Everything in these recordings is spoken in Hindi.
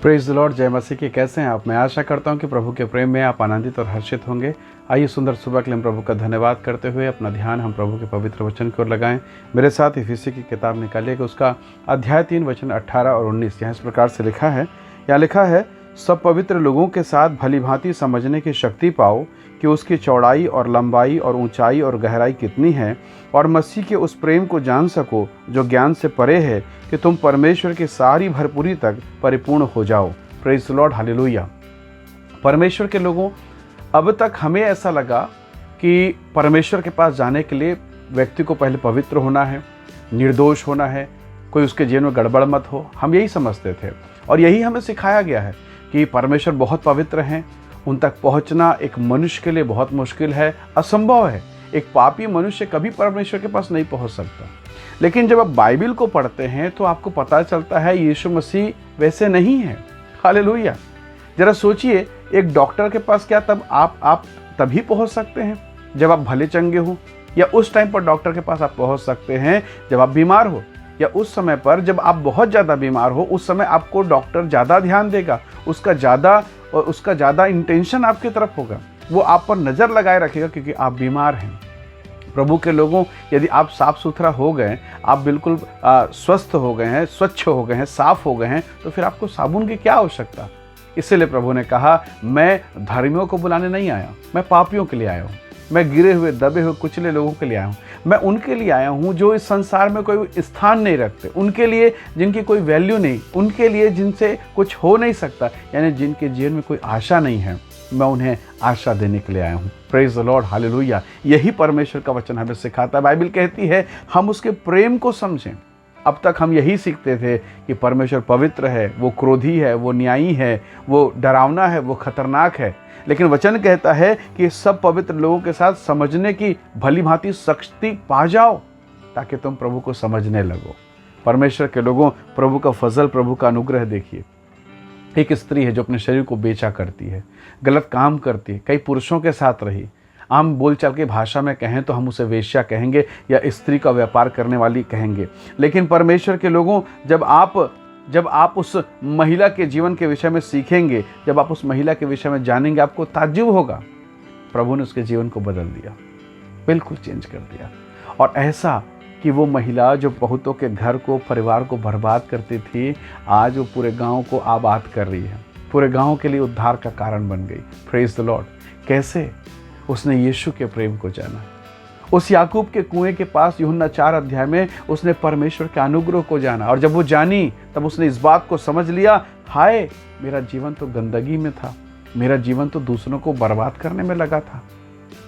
Praise the Lord. जय मसीह की। कैसे हैं आप? मैं आशा करता हूं कि प्रभु के प्रेम में आप आनंदित और हर्षित होंगे। आइए सुंदर सुबह के लिए हम प्रभु का धन्यवाद करते हुए अपना ध्यान हम प्रभु के पवित्र वचन की ओर लगाएं। मेरे साथ इफिसी की किताब निकालिए कि उसका अध्याय 3 वचन 18 और 19 यहाँ इस प्रकार से लिखा है। यहाँ लिखा है, सब पवित्र लोगों के साथ भली भांति समझने की शक्ति पाओ कि उसकी चौड़ाई और लंबाई और ऊंचाई और गहराई कितनी है, और मसीह के उस प्रेम को जान सको जो ज्ञान से परे है, कि तुम परमेश्वर की सारी भरपूरी तक परिपूर्ण हो जाओ। Praise the Lord, hallelujah. परमेश्वर के लोगों, अब तक हमें ऐसा लगा कि परमेश्वर के पास जाने के लिए व्यक्ति को पहले पवित्र होना है, निर्दोष होना है, कोई उसके जीवन में गड़बड़ मत हो। हम यही समझते थे और यही हमें सिखाया गया है कि परमेश्वर बहुत पवित्र हैं, उन तक पहुंचना एक मनुष्य के लिए बहुत मुश्किल है, असंभव है। एक पापी मनुष्य कभी परमेश्वर के पास नहीं पहुंच सकता। लेकिन जब आप बाइबल को पढ़ते हैं तो आपको पता चलता है यीशु मसीह वैसे नहीं है। हालेलुया। जरा सोचिए, एक डॉक्टर के पास क्या तब आप तभी पहुंच सकते हैं जब आप भले चंगे हो, या उस टाइम पर डॉक्टर के पास आप पहुंच सकते हैं जब आप बीमार हो, या उस समय पर जब आप बहुत ज़्यादा बीमार हो, उस समय आपको डॉक्टर ज़्यादा ध्यान देगा, उसका ज़्यादा इंटेंशन आपकी तरफ होगा, वो आप पर नज़र लगाए रखेगा क्योंकि आप बीमार हैं। प्रभु के लोगों, यदि आप साफ़ सुथरा हो गए, आप बिल्कुल स्वस्थ हो गए हैं, स्वच्छ हो गए हैं, साफ़ हो गए हैं, तो फिर आपको साबुन की क्या आवश्यकता। इसीलिए प्रभु ने कहा, मैं धर्मियों को बुलाने नहीं आया, मैं पापियों के लिए आया हूँ। मैं गिरे हुए, दबे हुए, कुचले लोगों के लिए आया हूँ। मैं उनके लिए आया हूँ जो इस संसार में कोई स्थान नहीं रखते, उनके लिए जिनकी कोई वैल्यू नहीं, उनके लिए जिनसे कुछ हो नहीं सकता, यानी जिनके जीवन में कोई आशा नहीं है। मैं उन्हें आशा देने के लिए आया हूँ। Praise the Lord, hallelujah. यही परमेश्वर का वचन हमें सिखाता है। बाइबल कहती है हम उसके प्रेम को समझें। अब तक हम यही सीखते थे कि परमेश्वर पवित्र है, वो क्रोधी है, वो न्यायी है, वो डरावना है, वो खतरनाक है। लेकिन वचन कहता है कि सब पवित्र लोगों के साथ समझने की भली भांति शक्ति पा जाओ, ताकि तुम प्रभु को समझने लगो। परमेश्वर के लोगों, प्रभु का फजल, प्रभु का अनुग्रह देखिए। एक स्त्री है जो अपने शरीर को बेचा करती है, गलत काम करती है, कई पुरुषों के साथ रही। आम बोलचाल की भाषा में कहें तो हम उसे वेश्या कहेंगे या स्त्री का व्यापार करने वाली कहेंगे। लेकिन परमेश्वर के लोगों, जब आप उस महिला के जीवन के विषय में सीखेंगे, जब आप उस महिला के विषय में जानेंगे, आपको ताज्जुब होगा। प्रभु ने उसके जीवन को बदल दिया, बिल्कुल चेंज कर दिया। और ऐसा कि वो महिला जो बहुतों के घर को, परिवार को बर्बाद करती थी, आज वो पूरे गांव को आबाद कर रही है, पूरे गांव के लिए उद्धार का कारण बन गई। Praise the Lord. कैसे? उसने यीशु के प्रेम को जाना। उस याकूब के कुएं के पास यूहन्ना 4 अध्याय में उसने परमेश्वर के अनुग्रह को जाना, और जब वो जानी तब उसने इस बात को समझ लिया, हाय मेरा जीवन तो गंदगी में था, मेरा जीवन तो दूसरों को बर्बाद करने में लगा था,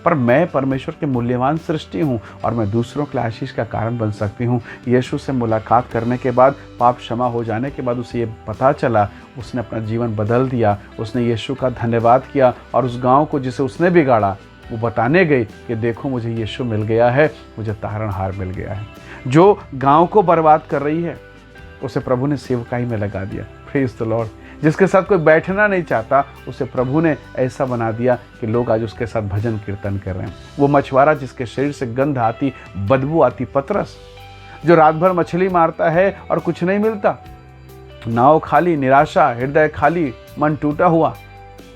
पर मैं परमेश्वर के मूल्यवान सृष्टि हूँ और मैं दूसरों के लिए आशीष का कारण बन सकती हूँ। यीशु से मुलाकात करने के बाद, पाप क्षमा हो जाने के बाद उसे ये पता चला, उसने अपना जीवन बदल दिया। उसने यीशु का धन्यवाद किया और उस गांव को जिसे उसने बिगाड़ा, वो बताने गई कि देखो मुझे यीशु मिल गया है, मुझे तारणहार मिल गया है। जो गांव को बर्बाद कर रही है उसे प्रभु ने सेवकाई में लगा दिया। Praise the Lord. जिसके साथ कोई बैठना नहीं चाहता, उसे प्रभु ने ऐसा बना दिया कि लोग आज उसके साथ भजन कीर्तन कर रहे हैं। वो मछुआरा जिसके शरीर से गंध आती, बदबू आती, पतरस, जो रात भर मछली मारता है और कुछ नहीं मिलता, नाव खाली, निराशा, हृदय खाली, मन टूटा हुआ,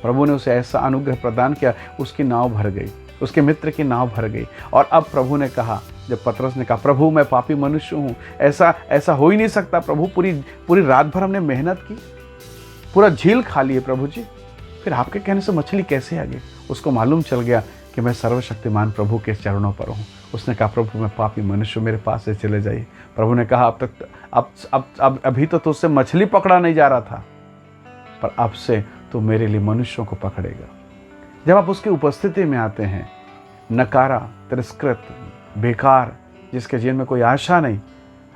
प्रभु ने उसे ऐसा अनुग्रह प्रदान किया, उसकी नाव भर गई, उसके मित्र की नाव भर गई। और अब प्रभु ने कहा, जब पतरस ने कहा, प्रभु मैं पापी मनुष्य हूँ, ऐसा हो ही नहीं सकता प्रभु, पूरी रात भर हमने मेहनत की, पूरा झील खाली है प्रभु जी, फिर आपके कहने से मछली कैसे आ गई। उसको मालूम चल गया कि मैं सर्वशक्तिमान प्रभु के चरणों पर हूँ। उसने कहा, प्रभु मैं पापी मनुष्य, मेरे पास से चले जाइए। प्रभु ने कहा, अभी तो तुझसे मछली पकड़ा नहीं जा रहा था, पर अब से तो मेरे लिए मनुष्यों को पकड़ेगा। जब आप उसकी उपस्थिति में आते हैं, नकारा, तिरस्कृत, बेकार, जिसके जीवन में कोई आशा नहीं,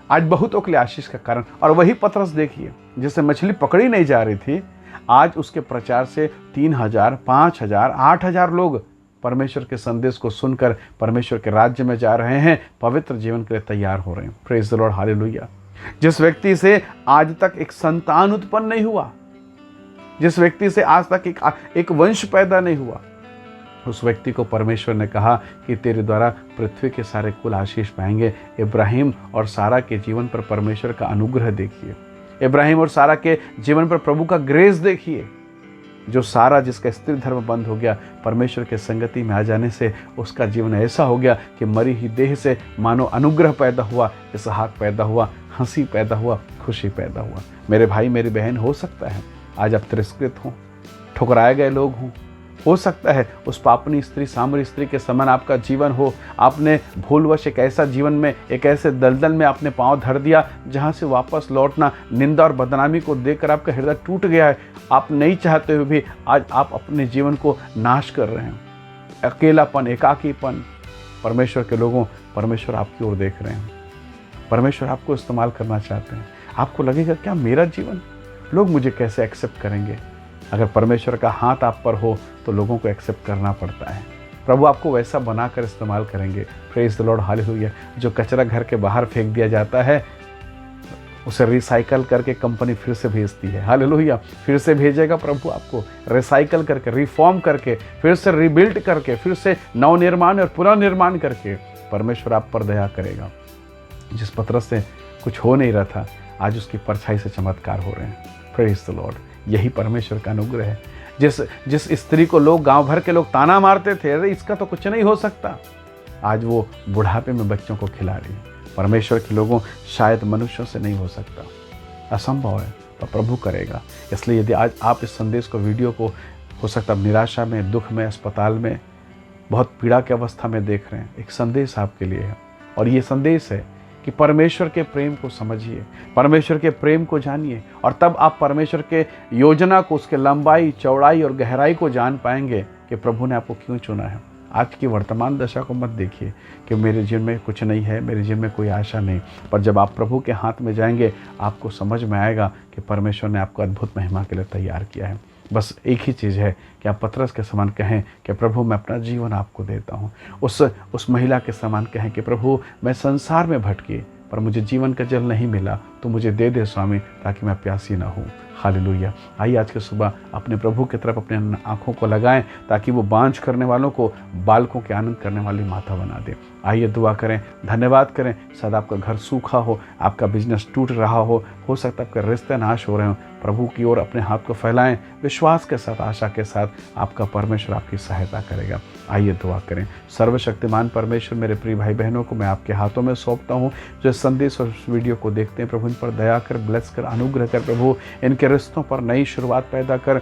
आज बहुतों के लिए आशीष का कारण। और वही पतरस देखिए, जिससे मछली पकड़ी नहीं जा रही थी, आज उसके प्रचार से 3000, 5000, 8000 लोग परमेश्वर के संदेश को सुनकर परमेश्वर के राज्य में जा रहे हैं, पवित्र जीवन के लिए तैयार हो रहे हैं। Praise the Lord, hallelujah. जिस व्यक्ति से आज तक एक संतान उत्पन्न नहीं हुआ, जिस व्यक्ति से आज तक एक वंश पैदा नहीं हुआ, उस व्यक्ति को परमेश्वर ने कहा कि तेरे द्वारा पृथ्वी के सारे कुल आशीष पाएंगे। इब्राहिम और सारा के जीवन पर परमेश्वर का अनुग्रह देखिए। इब्राहिम और सारा के जीवन पर प्रभु का ग्रेस देखिए। जो सारा जिसका स्त्री धर्म बंद हो गया, परमेश्वर के संगति में आ जाने से उसका जीवन ऐसा हो गया कि मरी ही देह से मानो अनुग्रह पैदा हुआ, इसहाक पैदा हुआ, हंसी पैदा हुआ, खुशी पैदा हुआ। मेरे भाई मेरी बहन, हो सकता है आज आप तिरस्कृत हों, ठुकराए गए लोग हों, हो सकता है उस पापनी स्त्री सामरी स्त्री के समान आपका जीवन हो। आपने भूलवश एक ऐसा जीवन में, एक ऐसे दलदल में आपने पांव धर दिया जहां से वापस लौटना निंदा और बदनामी को देखकर आपका हृदय टूट गया है। आप नहीं चाहते हुए भी आज आप अपने जीवन को नाश कर रहे हैं। अकेलापन, एकाकीपन। परमेश्वर के लोगों, परमेश्वर आपकी ओर देख रहे हैं। परमेश्वर आपको इस्तेमाल करना चाहते हैं। आपको लगेगा क्या मेरा जीवन, लोग मुझे कैसे एक्सेप्ट करेंगे? अगर परमेश्वर का हाथ आप पर हो तो लोगों को एक्सेप्ट करना पड़ता है। प्रभु आपको वैसा बनाकर इस्तेमाल करेंगे। Praise the Lord, hallelujah. जो कचरा घर के बाहर फेंक दिया जाता है उसे रिसाइकल करके कंपनी फिर से भेजती है। हालेलुया। फिर से भेजेगा प्रभु आपको, रिसाइकल करके, रिफॉर्म करके, फिर से रिबिल्ड करके, फिर से नवनिर्माण और पुनर्निर्माण करके परमेश्वर आप पर दया करेगा। जिस पतरस से कुछ हो नहीं रहा था, आज उसकी परछाई से चमत्कार हो रहे हैं। Praise the Lord. यही परमेश्वर का अनुग्रह है। जिस स्त्री को लोग, गांव भर के लोग ताना मारते थे, अरे इसका तो कुछ नहीं हो सकता, आज वो बुढ़ापे में बच्चों को खिला रही है। परमेश्वर के लोगों, शायद मनुष्यों से नहीं हो सकता, असंभव है, तो प्रभु करेगा। इसलिए यदि आज आप इस संदेश को, वीडियो को, हो सकता है निराशा में, दुख में, अस्पताल में, बहुत पीड़ा की अवस्था में देख रहे हैं, एक संदेश आपके लिए है। और ये संदेश है कि परमेश्वर के प्रेम को समझिए, परमेश्वर के प्रेम को जानिए, और तब आप परमेश्वर के योजना को, उसके लंबाई, चौड़ाई और गहराई को जान पाएंगे कि प्रभु ने आपको क्यों चुना है। आज की वर्तमान दशा को मत देखिए कि मेरे जीवन में कुछ नहीं है, मेरे जीवन में कोई आशा नहीं, पर जब आप प्रभु के हाथ में जाएंगे आपको समझ में आएगा कि परमेश्वर ने आपको अद्भुत महिमा के लिए तैयार किया है। बस एक ही चीज़ है कि आप पतरस के समान कहें कि प्रभु मैं अपना जीवन आपको देता हूँ। उस महिला के समान कहें कि प्रभु मैं संसार में भटकी पर मुझे जीवन का जल नहीं मिला, तो मुझे दे दे स्वामी, ताकि मैं प्यासी ना हूँ। हालेलुया। आइए आज के सुबह अपने प्रभु की तरफ अपने आँखों को लगाएं, ताकि वो बांझ करने वालों को बालकों के आनंद करने वाली माता बना दे। आइए दुआ करें, धन्यवाद करें। शायद आपका घर सूखा हो, आपका बिजनेस टूट रहा हो सकता है आपके रिश्ते नाश हो रहे हो। प्रभु की ओर अपने हाथ को फैलाएं, विश्वास के साथ, आशा के साथ, आपका परमेश्वर आपकी सहायता करेगा। आइए दुआ करें। सर्वशक्तिमान परमेश्वर, मेरे प्रिय भाई बहनों को मैं आपके हाथों में सौंपता हूँ, जो इस संदेश और इस वीडियो को देखते हैं। प्रभु इन पर दया कर, ब्लेस कर, अनुग्रह कर। प्रभु इनके रिश्तों पर नई शुरुआत पैदा कर,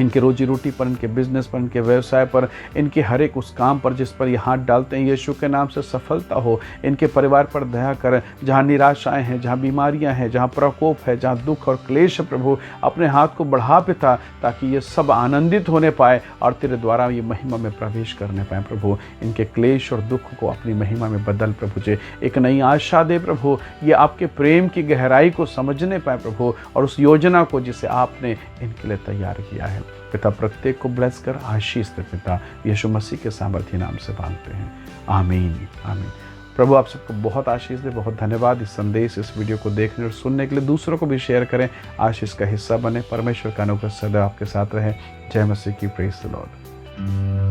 इनके रोजी रोटी पर, इनके बिजनेस पर, इनके व्यवसाय पर, इनके हर एक उस काम पर जिस पर ये हाथ डालते हैं, यीशु के नाम से सफलता हो। इनके परिवार पर दया कर। जहाँ निराशाएं हैं, जहाँ बीमारियां हैं, जहाँ प्रकोप है, जहाँ दुख और क्लेश है, प्रभु अपने हाथ को बढ़ा पिता, ताकि ये सब आनंदित होने पाए और तेरे द्वारा ये महिमा में प्रवेश करने पाए। प्रभु इनके क्लेश और दुख को अपनी महिमा में बदल प्रभु जी, एक नई आशा दे प्रभु। ये आपके प्रेम की गहराई को समझने पाए प्रभु, और उस योजना को जिसे आपने इनके लिए तैयार किया है। पिता प्रत्येक को ब्लेस कर, आशीष दे पिता, यीशु मसीह के सामर्थ्य नाम से मांगते हैं, आमीन आमीन। प्रभु आप सबको बहुत आशीष दे। बहुत धन्यवाद इस संदेश, इस वीडियो को देखने और सुनने के लिए। दूसरों को भी शेयर करें, आशीष का हिस्सा बने। परमेश्वर का अनुग्रह सदा आपके साथ रहे। जय मसीह की। Praise the Lord.